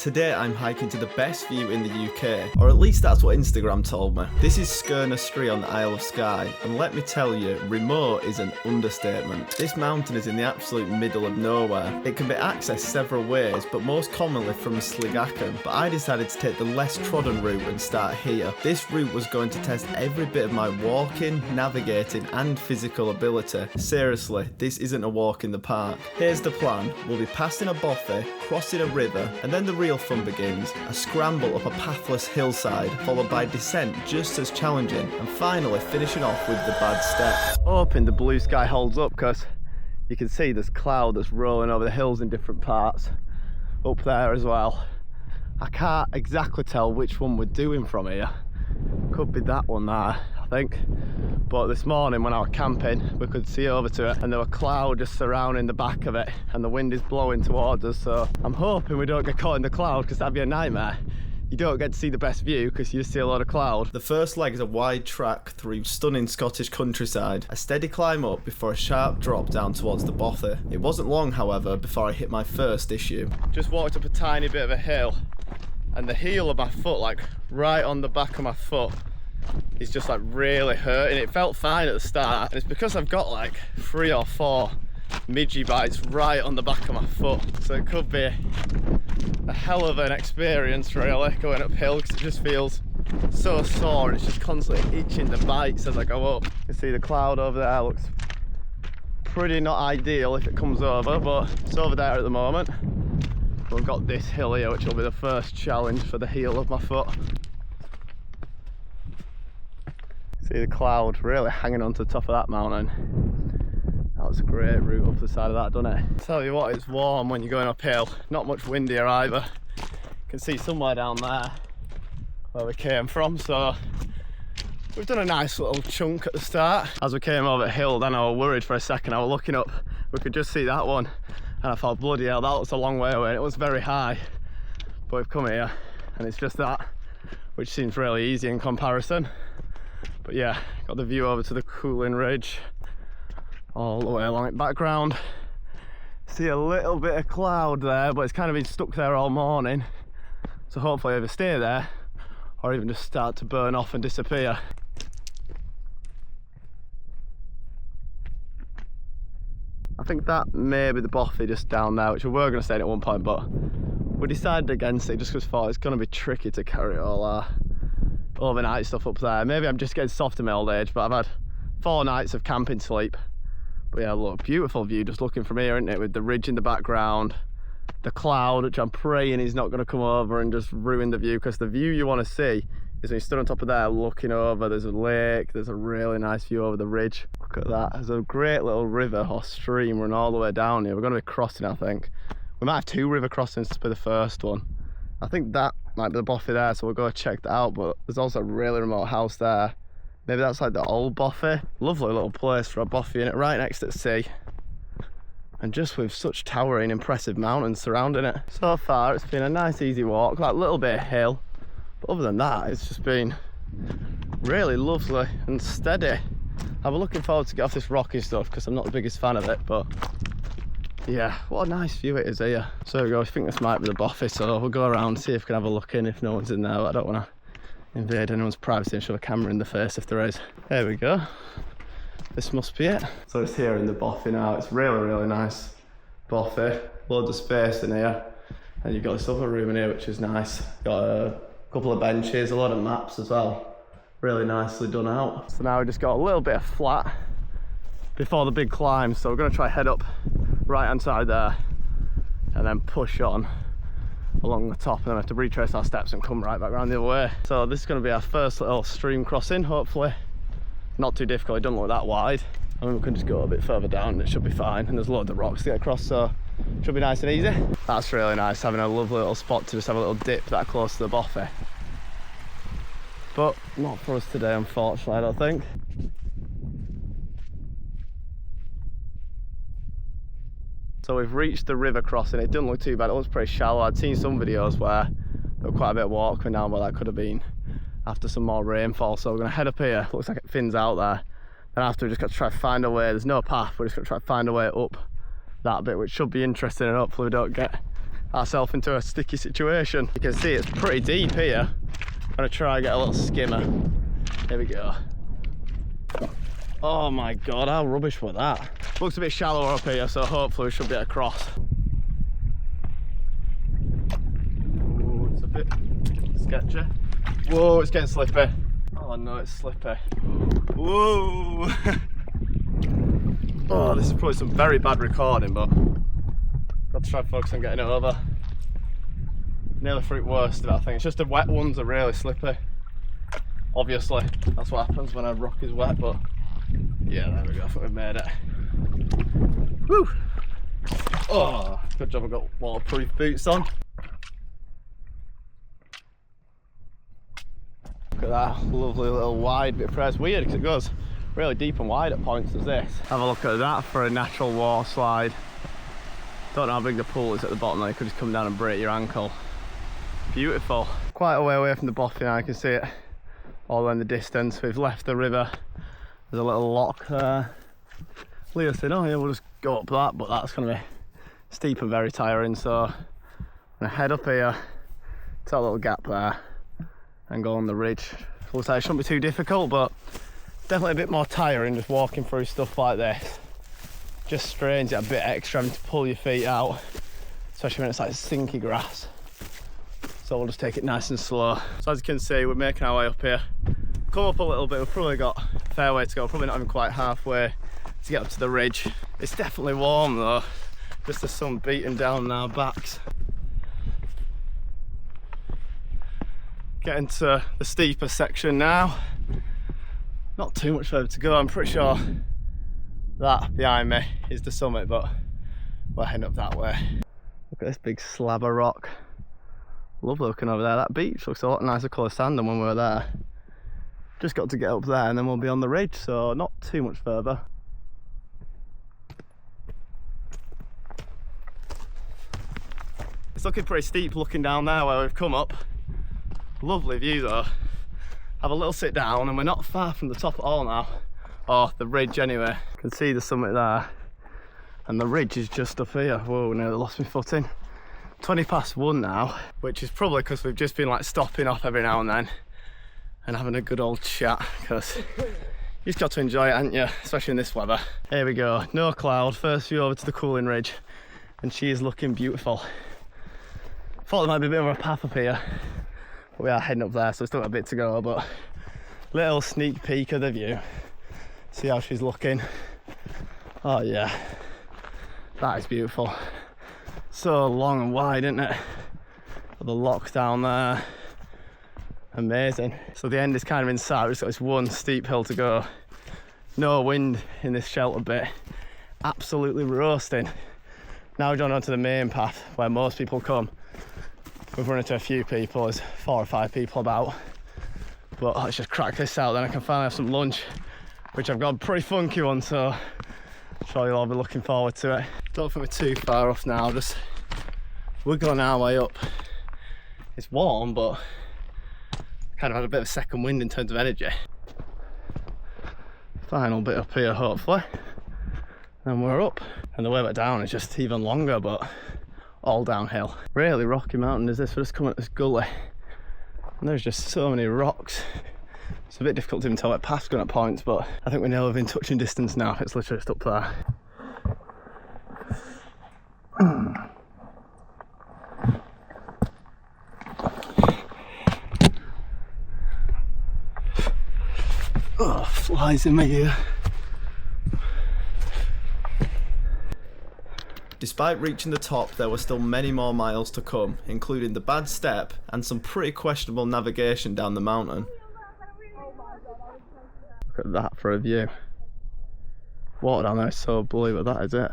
Today I'm hiking to the best view in the UK, or at least that's what Instagram told me. This is Sgurr Na Stri on the Isle of Skye, and let me tell you, remote is an understatement. This mountain is in the absolute middle of nowhere. It can be accessed several ways, but most commonly from Sligachen, but I decided to take the less trodden route and start here. This route was going to test every bit of my walking, navigating and physical ability. Seriously, this isn't a walk in the park. Here's the plan. We'll be passing a bothy, crossing a river, and then the real fun begins. A scramble up a pathless hillside, followed by descent just as challenging, and finally finishing off with the bad step. Hoping the blue sky holds up, because you can see there's cloud that's rolling over the hills in different parts. Up there as well. I can't exactly tell which one we're doing from here. Could be that one there, I think. But this morning when I was camping, we could see over to it and there were clouds just surrounding the back of it and the wind is blowing towards us, so I'm hoping we don't get caught in the cloud, because that'd be a nightmare. You don't get to see the best view because you just see a lot of cloud. The first leg is a wide track through stunning Scottish countryside. A steady climb up before a sharp drop down towards the bothy. It wasn't long, however, before I hit my first issue. Just walked up a tiny bit of a hill and the heel of my foot, like right on the back of my foot, is just like really hurting. It felt fine at the start, and it's because I've got like 3 or 4 midgie bites right on the back of my foot, so it could be a hell of an experience really going uphill, because it just feels so sore and it's just constantly itching the bites as I go up. You can see the cloud over there looks pretty not ideal if it comes over, but it's over there at the moment. We've got this hill here, which will be the first challenge for the heel of my foot. See the cloud really hanging onto the top of that mountain. That was a great route up the side of that, doesn't it? Tell you what, it's warm when you're going uphill. Not much wind here either. You can see somewhere down there where we came from, so we've done a nice little chunk at the start. As we came over the hill, then I was worried for a second. I was looking up, we could just see that one, and I thought, bloody hell, that looks a long way away. It was very high, but we've come here and it's just that, which seems really easy in comparison. But yeah, got the view over to the cooling ridge all the way along the background. See a little bit of cloud there, but it's kind of been stuck there all morning, so hopefully either stay there or even just start to burn off and disappear. I think that may be the bothy just down there, which we were going to stay in at one point, but we decided against it just because we thought it's going to be tricky to carry all our overnight stuff up there. Maybe I'm just getting soft in my old age, but I've had 4 nights of camping sleep. But yeah, look, beautiful view just looking from here, isn't it, with the ridge in the background, the cloud, which I'm praying is not going to come over and just ruin the view, because the view you want to see is when you stood on top of there looking over. There's a lake, there's a really nice view over the ridge. Look at that, there's a great little river or stream running all the way down here. We're going to be crossing, I think. We might have 2 river crossings to be the first one. I think that might be the bothy there, so we'll go check that out. But there's also a really remote house there. Maybe that's like the old bothy. Lovely little place for a bothy in it, right next to the sea. And just with such towering, impressive mountains surrounding it. So far, it's been a nice, easy walk, like a little bit of hill. But other than that, it's just been really lovely and steady. I was looking forward to get off this rocky stuff because I'm not the biggest fan of it, but yeah, what a nice view it is here. So there we go, I think this might be the bothy, so we'll go around and see if we can have a look in if no one's in there. But I don't want to invade anyone's privacy and shove a camera in the face if there is. There we go. This must be it. So it's here in the bothy now. It's really nice bothy. Loads of space in here. And you've got this other room in here, which is nice. Got a couple of benches, a lot of maps as well. Really nicely done out. So now we just got a little bit of flat before the big climb. So we're going to try head up right hand side there and then push on along the top, and then have to retrace our steps and come right back around the other way. So this is going to be our first little stream crossing, hopefully not too difficult. It doesn't look that wide. I mean, we can just go a bit further down and it should be fine, and there's loads of rocks to get across, so it should be nice and easy. That's really nice, having a lovely little spot to just have a little dip that close to the bothy, but not for us today, unfortunately, I don't think. So we've reached the river crossing. It doesn't look too bad, it looks pretty shallow. I'd seen some videos where there was quite a bit of water coming down, but that could have been after some more rainfall. So we're going to head up here. Looks like it thins out there. Then after, we just got to try to find a way. There's no path, we're just going to try to find a way up that bit, which should be interesting, and hopefully we don't get ourselves into a sticky situation. You can see it's pretty deep here. I'm gonna try and get a little skimmer. Here we go. Oh my god, how rubbish was that? Looks a bit shallower up here, so hopefully we should be across. Oh, it's a bit sketchy. Whoa, it's getting slippy. Oh no, it's slippy. Whoa! Oh, this is probably some very bad recording, but got to try and focus on getting it over. Nearly through it worst of it, I think. It's just the wet ones are really slippy. Obviously, that's what happens when a rock is wet, but yeah, there we go, I think we've made it. Woo! Oh, good job I got waterproof boots on. Look at that lovely little wide bit of press. Weird because it goes really deep and wide at points as this. Have a look at that for a natural water slide. Don't know how big the pool is at the bottom though, you could just come down and break your ankle. Beautiful. Quite a way away from the bottom now, you can see it all the way in the distance. We've left the river. There's a little lock there. Leo said, oh yeah, we'll just go up that, but that's going to be steep and very tiring, so I'm going to head up here to that little gap there and go on the ridge. Looks like it shouldn't be too difficult, but definitely a bit more tiring just walking through stuff like this. Just strains it a bit extra having to pull your feet out, especially when it's like sinky grass. So we'll just take it nice and slow. So as you can see, we're making our way up here. Come up a little bit, we've probably got a fair way to go, probably not even quite halfway to get up to the ridge. It's definitely warm though, just the sun beating down on our backs. Getting to the steeper section now. Not too much further to go, I'm pretty sure that behind me is the summit, but we're heading up that way. Look at this big slab of rock. Lovely looking over there. That beach looks a lot nicer colour sand than when we were there. Just got to get up there and then we'll be on the ridge, so not too much further. It's looking pretty steep looking down there where we've come up. Lovely view though. Have a little sit down and we're not far from the top at all now. Or the ridge anyway. You can see the summit there. And the ridge is just up here. Whoa, nearly lost my footing. 20 past 1 now, which is probably because we've just been like stopping off every now and then and having a good old chat, because you just got to enjoy it, haven't you? Especially in this weather. Here we go, no cloud, first view over to the cooling ridge, and she is looking beautiful. Thought there might be a bit of a path up here, but we are heading up there, so we've still got a bit to go, but little sneak peek of the view. See how she's looking. Oh yeah, that is beautiful. So long and wide, isn't it? The lock down there. Amazing. So the end is kind of in sight. We've just got this one steep hill to go. No wind in this shelter bit. Absolutely roasting. Now we're going on to the main path where most people come. We've run into a few people. There's 4 or 5 people about. But let's just crack this out, then I can finally have some lunch, which I've got a pretty funky one, so I'm sure you'll all be looking forward to it. Don't think we're too far off now, just wiggling our way up. It's warm, but kind of had a bit of a second wind in terms of energy. Final bit up here, hopefully. And we're up. And the way back down is just even longer, but all downhill. Really rocky mountain is this. We're just coming up this gully. And there's just so many rocks. It's a bit difficult to even tell where path's going at points, but I think we know within touching distance now. It's literally just up there. Oh, flies in my ear. Despite reaching the top, there were still many more miles to come, including the bad step and some pretty questionable navigation down the mountain. Look at that for a view. Water down there is so blue, but that is it.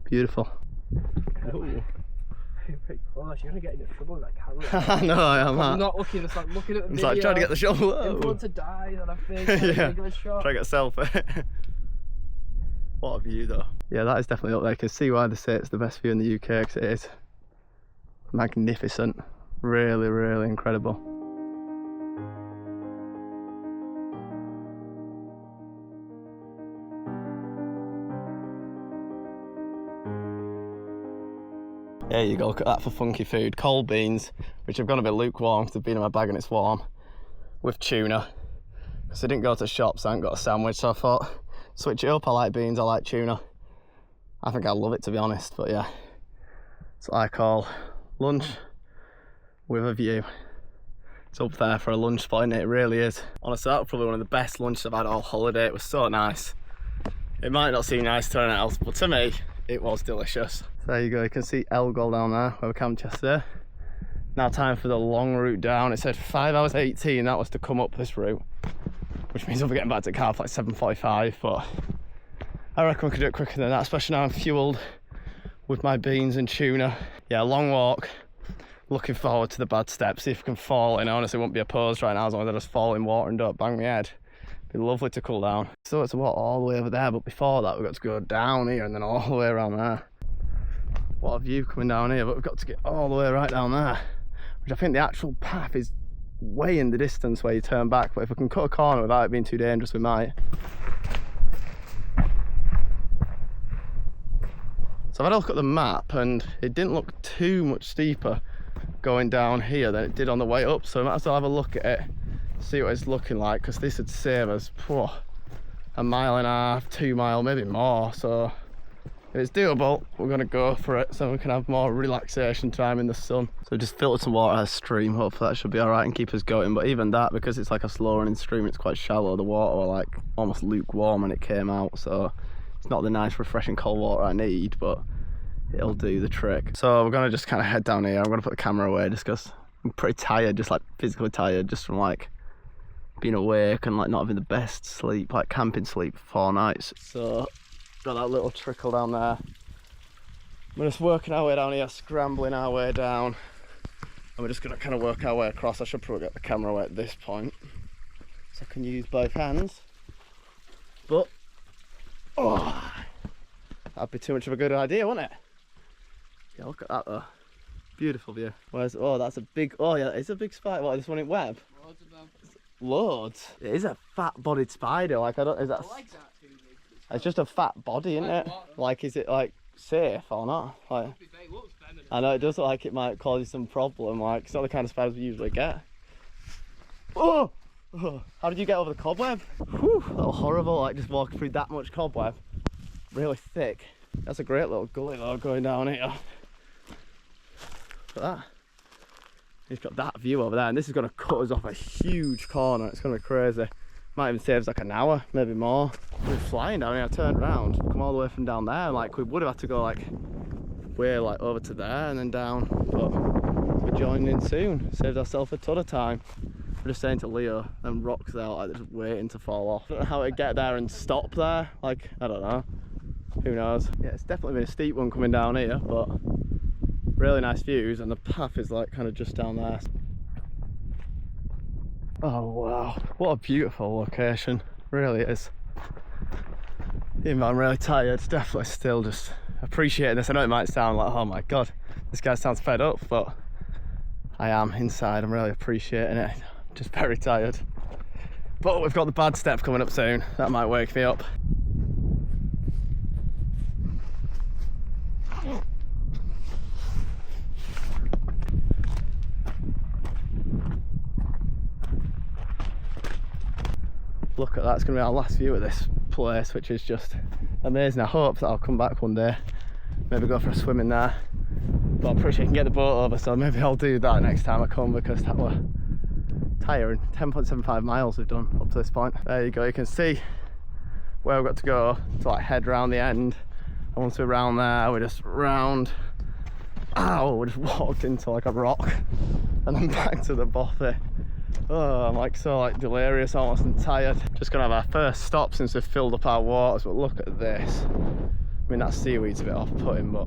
Beautiful. Ooh. You're pretty close, you're gonna get into trouble with that camera. I know, I am. I'm not looking, it's like looking at the it's video. like trying to get the shot. Everyone to die on a thing. Yeah, a shot. try to get a selfie. What a view though. Yeah, that is definitely up there. You can see why they say it's the best view in the UK, because it is magnificent. Really, really incredible. There you go, look at that for funky food. Cold beans, which have gone a bit lukewarm because they've been in my bag and it's warm, with tuna. Because I didn't go to the shops, I haven't got a sandwich, so I thought, switch it up. I like beans, I like tuna. I think I love it, to be honest, but yeah. It's what I call lunch with a view. It's up there for a lunch spot, isn't it? It really is. Honestly, that was probably one of the best lunches I've had all holiday. It was so nice. It might not seem nice to anyone else, but to me, it was delicious. So there you go, you can see Elgol down there, where we camped yesterday. Now time for the long route down. It said 5 hours 18, that was to come up this route, which means we'll be getting back to the car for like 7:45, but I reckon we could do it quicker than that, especially now I'm fueled with my beans and tuna. Yeah, long walk. Looking forward to the bad steps, see if we can fall in. I honestly won't be opposed right now as long as I just fall in water and don't bang my head. Be lovely to cool down. So it's a walk all the way over there, but before that we've got to go down here and then all the way around there. What a view coming down here, but we've got to get all the way right down there, which I think the actual path is way in the distance where you turn back, but if we can cut a corner without it being too dangerous, we might. So I've had a look at the map and it didn't look too much steeper going down here than it did on the way up, so I might as well have a look at it, see what it's looking like, because this would save us a mile and a half, 2 miles, maybe more. So if it's doable, we're going to go for it so we can have more relaxation time in the sun. So just filtered some water out of the stream, hopefully that should be alright and keep us going. But even that, because it's like a slow running stream, it's quite shallow, the water was like almost lukewarm when it came out, so it's not the nice refreshing cold water I need, but it'll do the trick. So we're going to just kind of head down here. I'm going to put the camera away just because I'm pretty tired, just like physically tired, just from like being awake and like not having the best sleep, like camping sleep for 4 nights. So got that little trickle down there. We're just working our way down here, scrambling our way down, and we're just going to kind of work our way across. I should probably get the camera away at this point so I can use both hands, but oh, that'd be too much of a good idea, wouldn't it? Yeah, look at that though, beautiful view. Where's, oh, that's a big, oh yeah, it's a big spider. What, this one in web? Loads of them. Loads. It is a fat-bodied spider. Like, I don't. Is that? Legs aren't too big. It's just a fat body, isn't it? Like, is it like safe or not? Like, It looks venomous. I know it does look like it might cause you some problem. Like, it's not the kind of spiders we usually get. Oh! Oh. How did you get over the cobweb? Whew, that was horrible. Like, just walking through that much cobweb, really thick. That's a great little gully though, going down here. Look at that. He's got that view over there, and this is going to cut us off a huge corner. It's going to be crazy. Might even save us like an hour, maybe more. We're flying down here. I turned around, come all the way from down there. Like, we would have had to go like way like over to there and then down, but we're joining in soon. Saved ourselves a ton of time. We're just saying to Leo, them rocks there, like, they're just waiting to fall off. I don't know how to get there and stop there. Like, I don't know. Who knows? Yeah, it's definitely been a steep one coming down here, but really nice views, and the path is like kind of just down there. Oh wow, what a beautiful location, really is. Even though I'm really tired, definitely still just appreciating this. I know it might sound like, oh my god, this guy sounds fed up, but I am inside. I'm really appreciating it. I'm just very tired, but we've got the bad step coming up soon. That might wake me up. Look at that, it's going to be our last view of this place, which is just amazing. I hope that I'll come back one day, maybe go for a swim in there, but I'm pretty sure you can get the boat over, so maybe I'll do that next time I come, because that was tiring. 10.75 miles we've done up to this point. There you go, you can see where we've got to go to like head round the end, and once we're round there we're just round, ow, we just walked into like a rock and then back to the bothy. Oh, I'm like so like delirious almost and tired. Just gonna have our first stop since we've filled up our waters, but look at this. I mean, that seaweed's a bit off-putting, but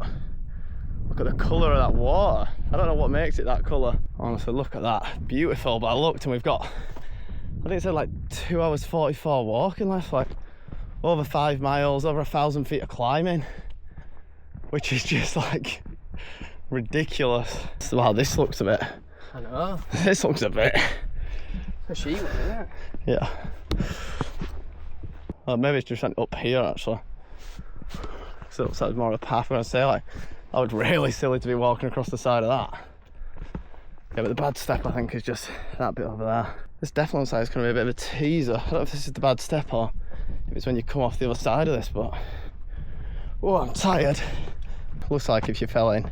look at the colour of that water. I don't know what makes it that colour. Honestly, look at that. Beautiful, but I looked and we've got, I think it said like 2 hours 44 walking left, like over 5 miles, over 1,000 feet of climbing, which is just like ridiculous. So, wow, this looks a bit, I know. this looks a bit. It's a sheep, isn't it? Yeah. Well, maybe it's just up here actually. So it looks like more of a path. I'm gonna say like That would really silly to be walking across the side of that. Yeah, but the bad step I think is just that bit over there. This definitely looks like it's going to be a bit of a teaser. I don't know if this is the bad step or if it's when you come off the other side of this, but oh, I'm tired. Looks like if you fell in,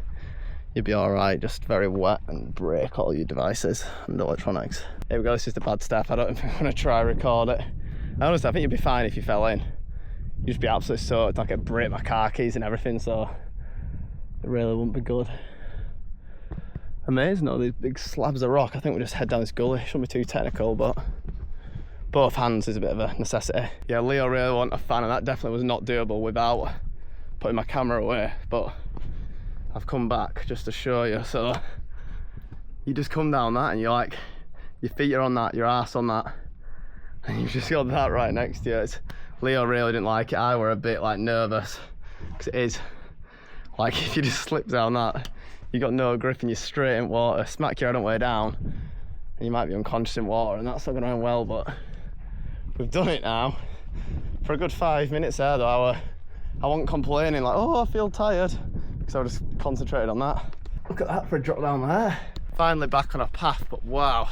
you'd be alright, just very wet and break all your devices and electronics. Here we go, this is the bad step. I don't think I'm going to try record it. Honestly, I think you'd be fine if you fell in. You'd just be absolutely soaked, like I'd break my car keys and everything, so it really wouldn't be good. Amazing though, these big slabs of rock. I think we'll just head down this gully. Shouldn't be too technical, but both hands is a bit of a necessity. Yeah, Leo really wasn't a fan, and that definitely was not doable without putting my camera away, but I've come back just to show you. So you just come down that and you're like, your feet are on that, your arse on that, and you've just got that right next to you. Leo really didn't like it. I were a bit like nervous, because it is like if you just slip down that, you got no grip and you're straight in water, smack your head on the way down, and you might be unconscious in water, and that's not going to end well. But we've done it now. For a good 5 minutes there though, I wasn't complaining like, oh, I feel tired, because I was just concentrated on that. Look at that for a drop down there. Finally back on a path, but wow,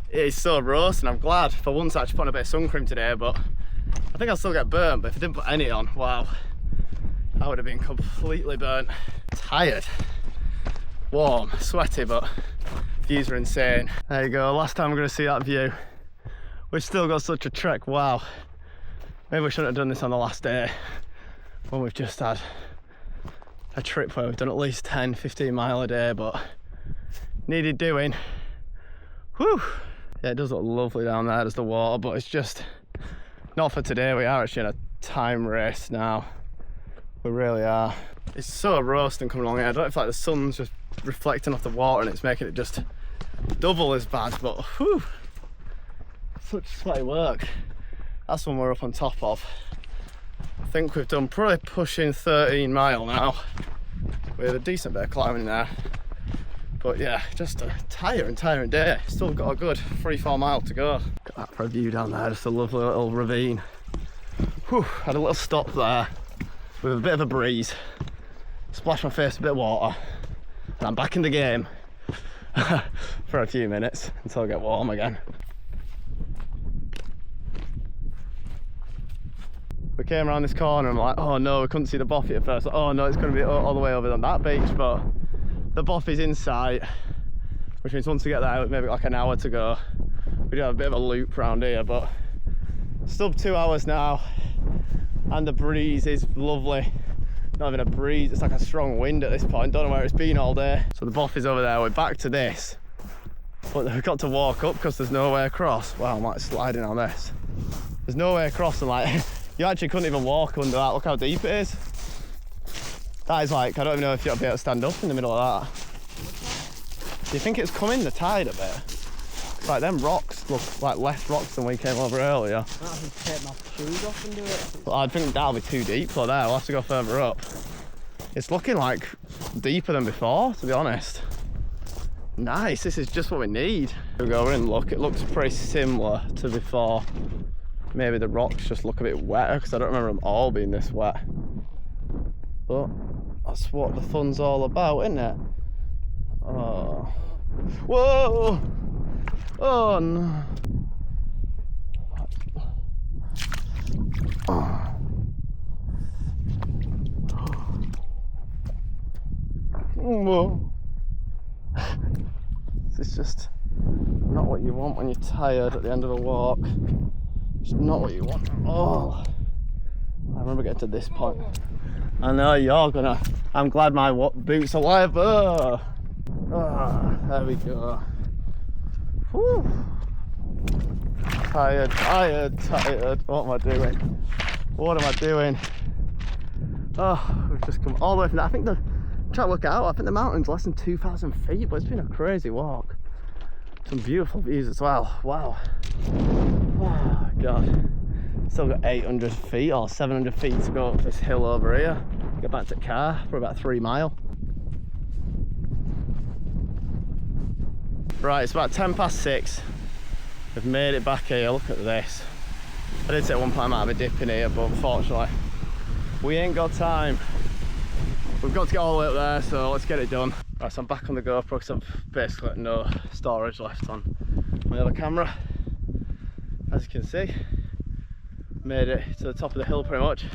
it is so roasting. I'm glad for once I actually put on a bit of sun cream today, but I think I'll still get burnt. But if I didn't put any on, wow, I would have been completely burnt. Tired, warm, sweaty, but views are insane. There you go, last time we're going to see that view. We've still got such a trek, wow. Maybe we shouldn't have done this on the last day, when we've just had a trip where we've done at least 10-15 mile a day, but needed doing. Whew. Yeah, it does look lovely down there, there's the water, but it's just not for today. We are actually in a time race now. We really are. It's so roasting coming along here. I don't know if like the sun's just reflecting off the water and it's making it just double as bad, but whew, such sweaty work. That's one we're up on top of. I think we've done probably pushing 13 mile now. We had a decent bit of climbing there, but yeah, just a tiring day. Still got a good 3-4 mile to go. Look at that for a view down there, just a lovely little ravine. Whew, had a little stop there with a bit of a breeze, splashed my face with a bit of water, and I'm back in the game for a few minutes until I get warm again. We came around this corner and I'm like, oh no, we couldn't see the Boffy at first. Like, oh no, it's going to be all the way over on that beach, but the Boffy's in sight, which means once we get there, maybe like an hour to go. We do have a bit of a loop around here, but sub 2 hours now, and the breeze is lovely. Not even a breeze, it's like a strong wind at this point. Don't know where it's been all day. So the Boffy's over there, we're back to this, but we've got to walk up because there's no way across. Wow, I'm like sliding on this. There's no way across, and like you actually couldn't even walk under that. Look how deep it is. That is like, I don't even know if you'll be able to stand up in the middle of that. Do you think it's coming the tide a bit? Like them rocks look like less rocks than we came over earlier. I have to take my shoes off and do it. But I think that'll be too deep for there. We'll have to go further up. It's looking like deeper than before, to be honest. Nice, this is just what we need. Here we go, we're in look. It looks pretty similar to before. Maybe the rocks just look a bit wetter because I don't remember them all being this wet. But that's what the fun's all about, isn't it? Oh. Whoa! Oh no. Oh. Whoa. This is just not what you want when you're tired at the end of a walk. It's not what you want at all. I remember getting to this point. I know you're gonna. I'm glad my boots are live. Oh, there we go. Whew. Tired. What am I doing? What am I doing? Oh, we've just come all the way from that. I think try to look out. I think the mountain's less than 2,000 feet, but it's been a crazy walk. Some beautiful views as well. Wow. Oh god. Still got 800 feet or 700 feet to go up this hill over here. Get back to the car for about 3 miles. Right, it's about 6:10. We've made it back here. Look at this. I did say at one point I might have a dip in here, but unfortunately we ain't got time. we've got to get all the way up there, so let's get it done. Right, so I'm back on the GoPro because I've basically got no storage left on my other camera. As you can see, made it to the top of the hill pretty much.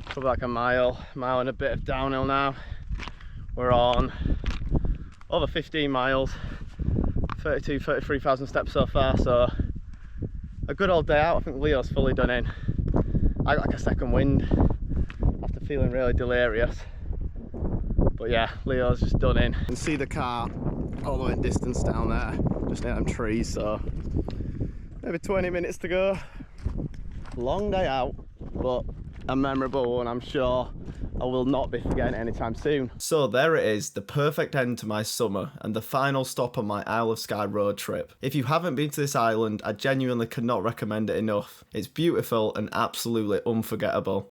Probably like a mile and a bit of downhill now. We're on over 15 miles, 33,000 steps so far, so a good old day out. I think Leo's fully done in. I got like a second wind after feeling really delirious. But yeah, Leo's just done in. You can see the car all the way in distance down there, just near them trees, so maybe 20 minutes to go. Long day out, but a memorable one, I'm sure I will not be forgetting anytime soon. So there it is, the perfect end to my summer and the final stop on my Isle of Skye road trip. If you haven't been to this island, I genuinely cannot recommend it enough. It's beautiful and absolutely unforgettable.